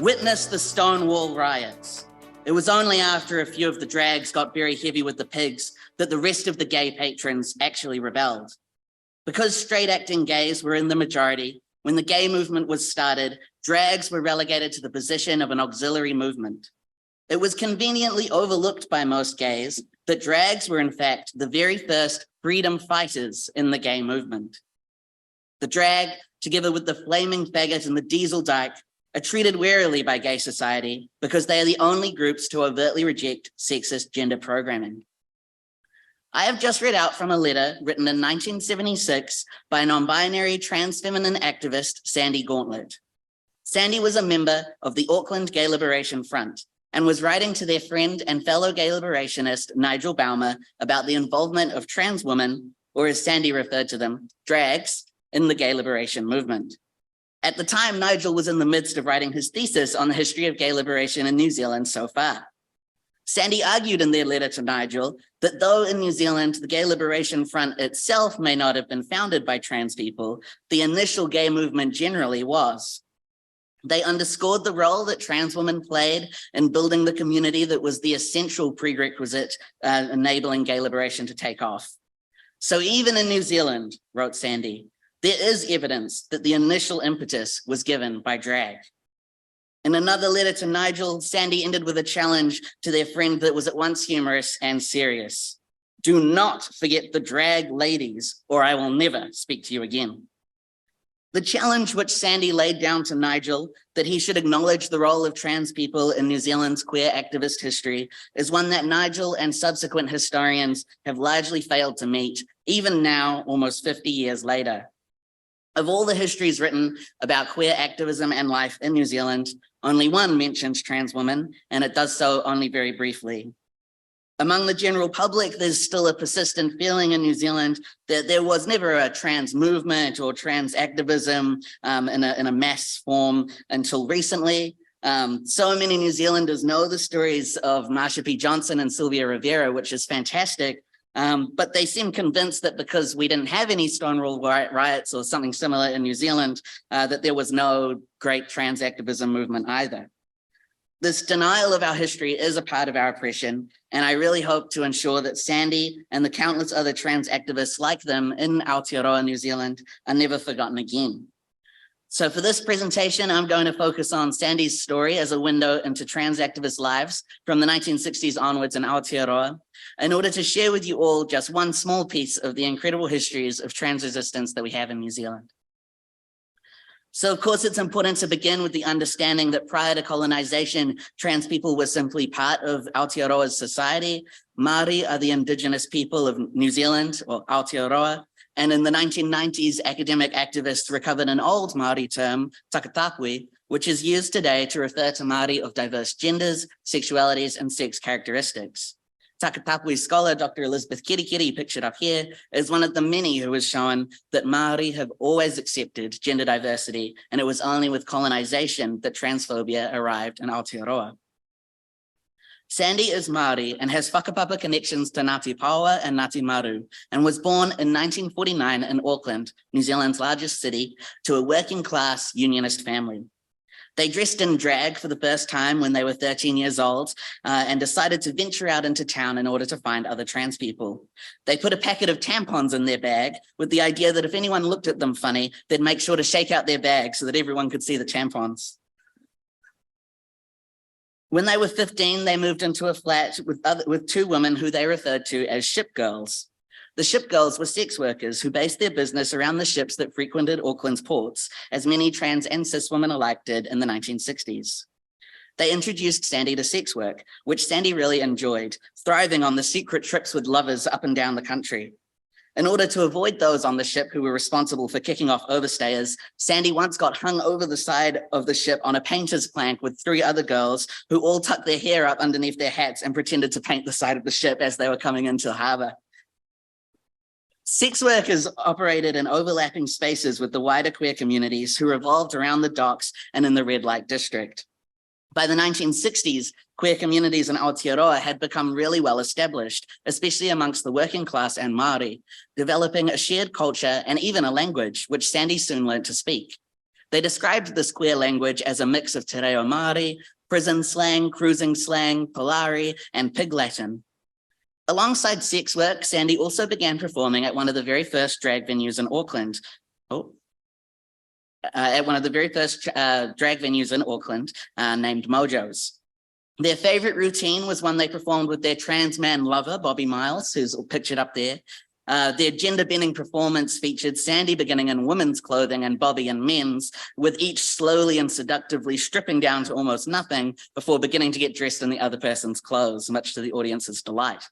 Witness the Stonewall riots. It was only after a few of the drags got very heavy with the pigs that the rest of the gay patrons actually rebelled. Because straight acting gays were in the majority, when the gay movement was started, drags were relegated to the position of an auxiliary movement. It was conveniently overlooked by most gays that drags were in fact the very first freedom fighters in the gay movement. The drag, together with the flaming faggot and the diesel dyke, are treated warily by gay society because they are the only groups to overtly reject sexist gender programming. I have just read out from a letter written in 1976 by non-binary trans feminine activist Sandy Gauntlet. Sandy was a member of the Auckland Gay Liberation Front and was writing to their friend and fellow gay liberationist Nigel Baumer about the involvement of trans women, or as Sandy referred to them, drags, in the gay liberation movement. At the time, Nigel was in the midst of writing his thesis on the history of gay liberation in New Zealand so far. Sandy argued in their letter to Nigel that though in New Zealand, the Gay Liberation Front itself may not have been founded by trans people, the initial gay movement generally was. They underscored the role that trans women played in building the community that was the essential prerequisite enabling gay liberation to take off. So even in New Zealand, wrote Sandy, there is evidence that the initial impetus was given by drag. In another letter to Nigel, Sandy ended with a challenge to their friend that was at once humorous and serious. Do not forget the drag ladies, or I will never speak to you again. The challenge which Sandy laid down to Nigel, that he should acknowledge the role of trans people in New Zealand's queer activist history, is one that Nigel and subsequent historians have largely failed to meet, even now, almost 50 years later. Of all the histories written about queer activism and life in New Zealand, only one mentions trans women, and it does so only very briefly. Among the general public, there's still a persistent feeling in New Zealand that there was never a trans movement or trans activism in a mass form until recently. So many New Zealanders know the stories of Marsha P. Johnson and Sylvia Rivera, which is fantastic. But they seem convinced that because we didn't have any Stonewall riots or something similar in New Zealand, that there was no great trans activism movement either. This denial of our history is a part of our oppression, and I really hope to ensure that Sandy and the countless other trans activists like them in Aotearoa New Zealand are never forgotten again. So for this presentation, I'm going to focus on Sandy's story as a window into trans activist lives from the 1960s onwards in Aotearoa, in order to share with you all just one small piece of the incredible histories of trans resistance that we have in New Zealand. So of course, it's important to begin with the understanding that prior to colonization, trans people were simply part of Aotearoa's society. Māori are the indigenous people of New Zealand, or Aotearoa. And in the 1990s, academic activists recovered an old Māori term, takatapui, which is used today to refer to Māori of diverse genders, sexualities, and sex characteristics. Takatapui scholar, Dr. Elizabeth Kirikiri, pictured up here, is one of the many who has shown that Māori have always accepted gender diversity, and it was only with colonization that transphobia arrived in Aotearoa. Sandy is Māori and has whakapapa connections to Ngāti Paoa and Ngāti Maru, and was born in 1949 in Auckland, New Zealand's largest city, to a working class unionist family. They dressed in drag for the first time when they were 13 years old and decided to venture out into town in order to find other trans people. They put a packet of tampons in their bag with the idea that if anyone looked at them funny, they'd make sure to shake out their bag so that everyone could see the tampons. When they were 15, they moved into a flat with two women who they referred to as ship girls. The ship girls were sex workers who based their business around the ships that frequented Auckland's ports, as many trans and cis women alike did in the 1960s. They introduced Sandy to sex work, which Sandy really enjoyed, thriving on the secret trips with lovers up and down the country. In order to avoid those on the ship who were responsible for kicking off overstayers, Sandy once got hung over the side of the ship on a painter's plank with three other girls who all tucked their hair up underneath their hats and pretended to paint the side of the ship as they were coming into the harbor. Sex workers operated in overlapping spaces with the wider queer communities who revolved around the docks and in the red light district. By the 1960s, queer communities in Aotearoa had become really well established, especially amongst the working class and Māori, developing a shared culture and even a language, which Sandy soon learned to speak. They described this queer language as a mix of te reo Māori, prison slang, cruising slang, Polari, and Pig Latin. Alongside sex work, Sandy also began performing at one of the very first drag venues in Auckland. Named Mojo's. Their favorite routine was one they performed with their trans man lover, Bobby Miles, who's pictured up there. Their gender-bending performance featured Sandy beginning in women's clothing and Bobby in men's, with each slowly and seductively stripping down to almost nothing before beginning to get dressed in the other person's clothes, much to the audience's delight.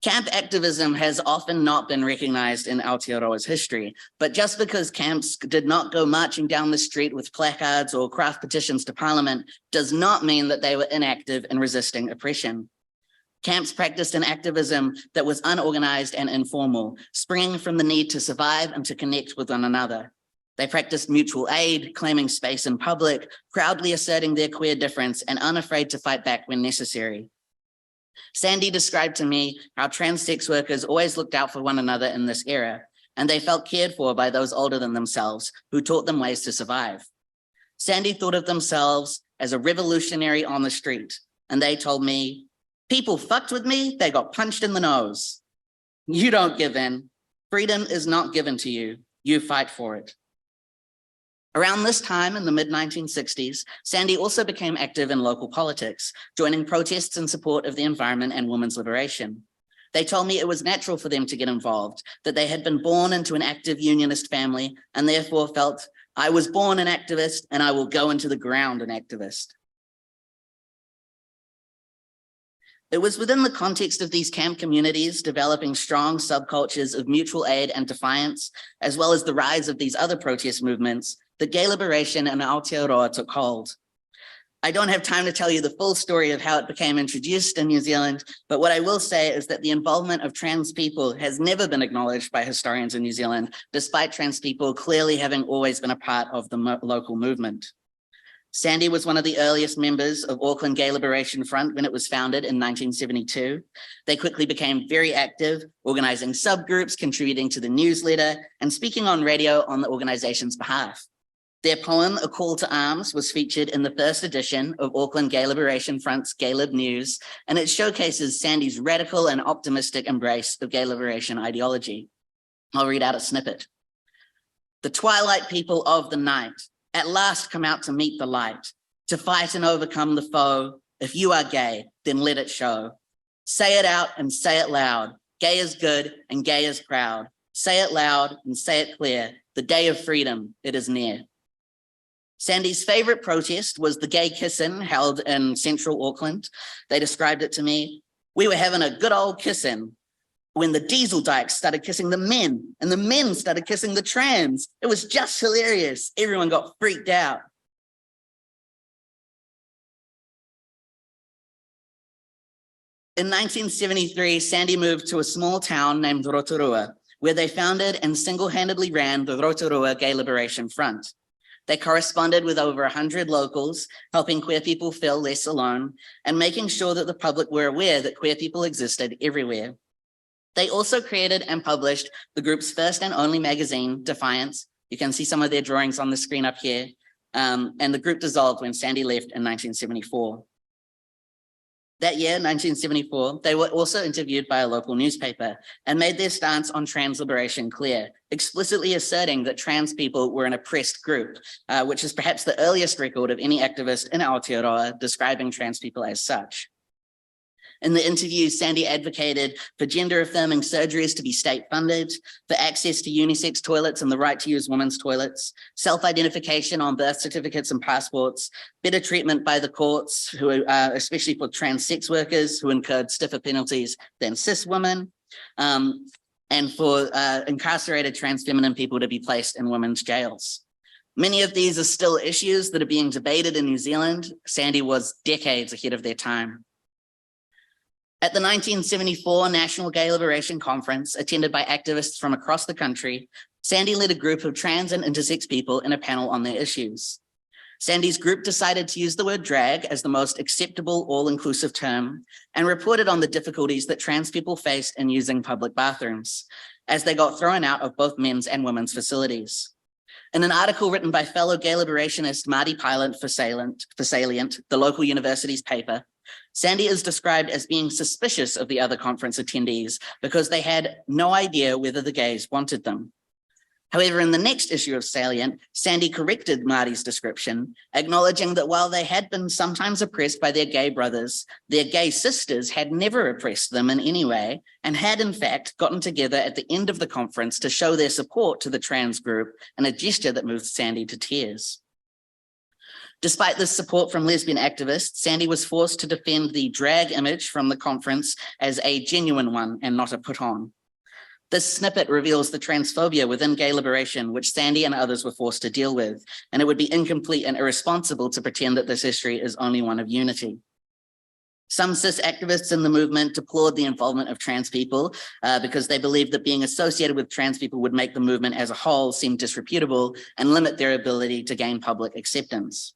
Camp activism has often not been recognized in Aotearoa's history, but just because camps did not go marching down the street with placards or craft petitions to Parliament does not mean that they were inactive in resisting oppression. Camps practiced an activism that was unorganized and informal, springing from the need to survive and to connect with one another. They practiced mutual aid, claiming space in public, proudly asserting their queer difference, and unafraid to fight back when necessary. Sandy described to me how trans sex workers always looked out for one another in this era, and they felt cared for by those older than themselves who taught them ways to survive. Sandy thought of themselves as a revolutionary on the street, and they told me, "People fucked with me, they got punched in the nose. You don't give in. Freedom is not given to you. You fight for it." Around this time in the mid-1960s, Sandy also became active in local politics, joining protests in support of the environment and women's liberation. They told me it was natural for them to get involved, that they had been born into an active unionist family and therefore felt, "I was born an activist and I will go into the ground an activist." It was within the context of these camp communities developing strong subcultures of mutual aid and defiance, as well as the rise of these other protest movements, that gay liberation in Aotearoa took hold. I don't have time to tell you the full story of how it became introduced in New Zealand, but what I will say is that the involvement of trans people has never been acknowledged by historians in New Zealand, despite trans people clearly having always been a part of the local movement. Sandy was one of the earliest members of Auckland Gay Liberation Front when it was founded in 1972. They quickly became very active, organizing subgroups, contributing to the newsletter, and speaking on radio on the organization's behalf. Their poem, A Call to Arms, was featured in the first edition of Auckland Gay Liberation Front's Gay Lib News, and it showcases Sandy's radical and optimistic embrace of gay liberation ideology. I'll read out a snippet. "The twilight people of the night at last come out to meet the light, to fight and overcome the foe. If you are gay, then let it show. Say it out and say it loud. Gay is good and gay is proud. Say it loud and say it clear. The day of freedom, it is near." Sandy's favorite protest was the gay kissin' held in central Auckland. They described it to me. "We were having a good old kissin' when the diesel dykes started kissing the men and the men started kissing the trans. It was just hilarious. Everyone got freaked out." In 1973, Sandy moved to a small town named Rotorua, where they founded and single-handedly ran the Rotorua Gay Liberation Front. They corresponded with over 100 locals, helping queer people feel less alone and making sure that the public were aware that queer people existed everywhere. They also created and published the group's first and only magazine, Defiance. You can see some of their drawings on the screen up here. And the group dissolved when Sandy left in 1974. That year, 1974, they were also interviewed by a local newspaper and made their stance on trans liberation clear, explicitly asserting that trans people were an oppressed group, which is perhaps the earliest record of any activist in Aotearoa describing trans people as such. In the interview, Sandy advocated for gender-affirming surgeries to be state-funded, for access to unisex toilets and the right to use women's toilets, self-identification on birth certificates and passports, better treatment by the courts, who especially for trans sex workers who incurred stiffer penalties than cis women, and for incarcerated trans feminine people to be placed in women's jails. Many of these are still issues that are being debated in New Zealand. Sandy was decades ahead of their time. At the 1974 National Gay Liberation Conference, attended by activists from across the country, Sandy led a group of trans and intersex people in a panel on their issues. Sandy's group decided to use the word drag as the most acceptable all-inclusive term and reported on the difficulties that trans people faced in using public bathrooms, as they got thrown out of both men's and women's facilities. In an article written by fellow gay liberationist Marty Pilot for Salient, the local university's paper, Sandy is described as being suspicious of the other conference attendees because they had no idea whether the gays wanted them. However, in the next issue of Salient, Sandy corrected Marty's description, acknowledging that while they had been sometimes oppressed by their gay brothers, their gay sisters had never oppressed them in any way and had in fact gotten together at the end of the conference to show their support to the trans group in a gesture that moved Sandy to tears. Despite this support from lesbian activists, Sandy was forced to defend the drag image from the conference as a genuine one and not a put-on. This snippet reveals the transphobia within gay liberation, which Sandy and others were forced to deal with, and it would be incomplete and irresponsible to pretend that this history is only one of unity. Some cis activists in the movement deplored the involvement of trans people because they believed that being associated with trans people would make the movement as a whole seem disreputable and limit their ability to gain public acceptance.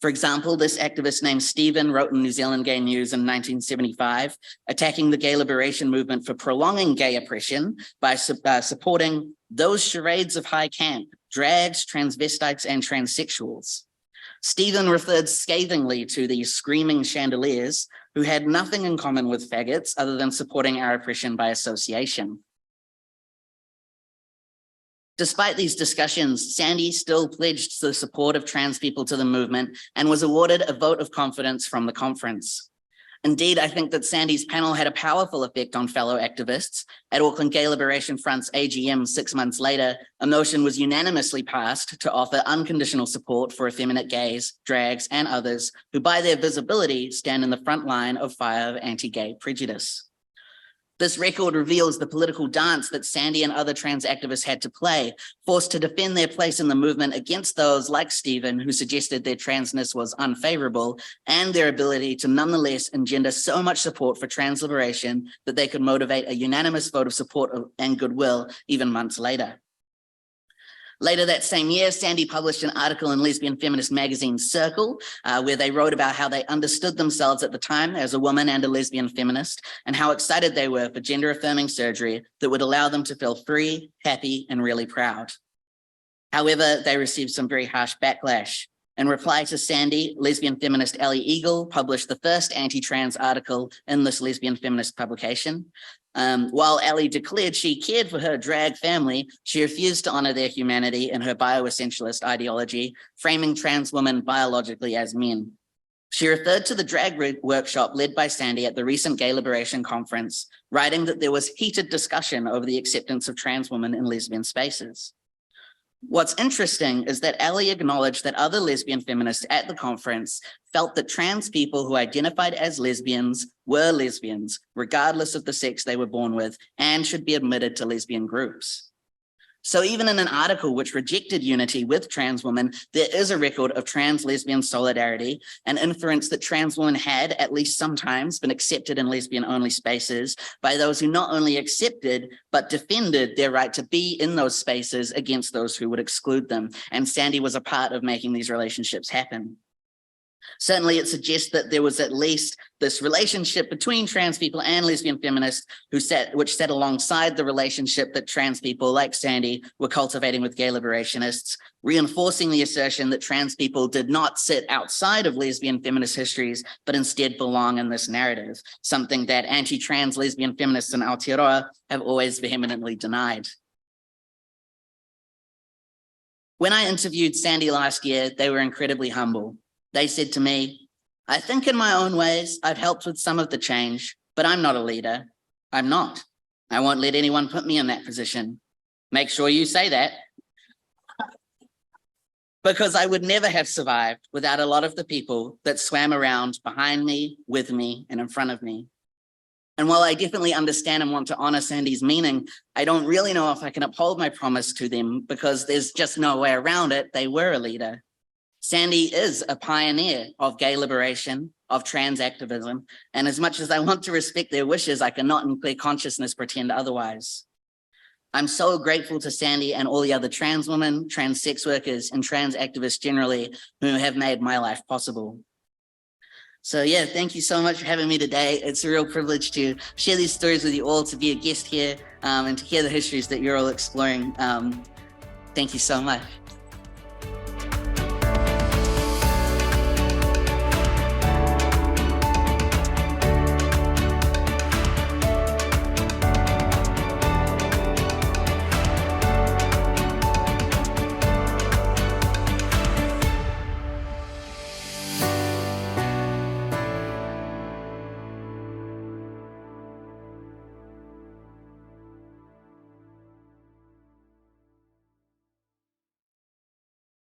For example, this activist named Stephen wrote in New Zealand Gay News in 1975, attacking the gay liberation movement for prolonging gay oppression by supporting those charades of high camp, drags, transvestites, and transsexuals. Stephen referred scathingly to these screaming chandeliers who had nothing in common with faggots other than supporting our oppression by association. Despite these discussions, Sandy still pledged the support of trans people to the movement and was awarded a vote of confidence from the conference. Indeed, I think that Sandy's panel had a powerful effect on fellow activists. At Auckland Gay Liberation Front's AGM 6 months later, a motion was unanimously passed to offer unconditional support for effeminate gays, drags, and others who by their visibility stand in the front line of fire of anti-gay prejudice. This record reveals the political dance that Sandy and other trans activists had to play, forced to defend their place in the movement against those like Stephen, who suggested their transness was unfavorable, and their ability to nonetheless engender so much support for trans liberation that they could motivate a unanimous vote of support and goodwill even months later. Later that same year, Sandy published an article in lesbian feminist magazine Circle, where they wrote about how they understood themselves at the time as a woman and a lesbian feminist, and how excited they were for gender-affirming surgery that would allow them to feel free, happy, and really proud. However, they received some very harsh backlash. In reply to Sandy, lesbian feminist Ellie Eagle published the first anti-trans article in this lesbian feminist publication. While Ellie declared she cared for her drag family, she refused to honor their humanity in her bioessentialist ideology, framing trans women biologically as men. She referred to the drag workshop led by Sandy at the recent Gay Liberation Conference, writing that there was heated discussion over the acceptance of trans women in lesbian spaces. What's interesting is that Ellie acknowledged that other lesbian feminists at the conference felt that trans people who identified as lesbians were lesbians, regardless of the sex they were born with, and should be admitted to lesbian groups. So even in an article which rejected unity with trans women, there is a record of trans lesbian solidarity, an inference that trans women had, at least sometimes, been accepted in lesbian-only spaces by those who not only accepted, but defended their right to be in those spaces against those who would exclude them. And Sandy was a part of making these relationships happen. Certainly, it suggests that there was at least this relationship between trans people and lesbian feminists which sat alongside the relationship that trans people like Sandy were cultivating with gay liberationists, reinforcing the assertion that trans people did not sit outside of lesbian feminist histories, but instead belong in this narrative, something that anti-trans lesbian feminists in Aotearoa have always vehemently denied. When I interviewed Sandy last year, they were incredibly humble. They said to me, "I think in my own ways, I've helped with some of the change, but I'm not a leader. I'm not. I won't let anyone put me in that position." Make sure you say that. Because I would never have survived without a lot of the people that swam around behind me, with me, and in front of me. And while I definitely understand and want to honor Sandy's meaning, I don't really know if I can uphold my promise to them because there's just no way around it. They were a leader. Sandy is a pioneer of gay liberation, of trans activism, and as much as I want to respect their wishes, I cannot in clear consciousness pretend otherwise. I'm so grateful to Sandy and all the other trans women, trans sex workers, and trans activists generally who have made my life possible. So yeah, thank you so much for having me today. It's a real privilege to share these stories with you all, to be a guest here, and to hear the histories that you're all exploring. Thank you so much.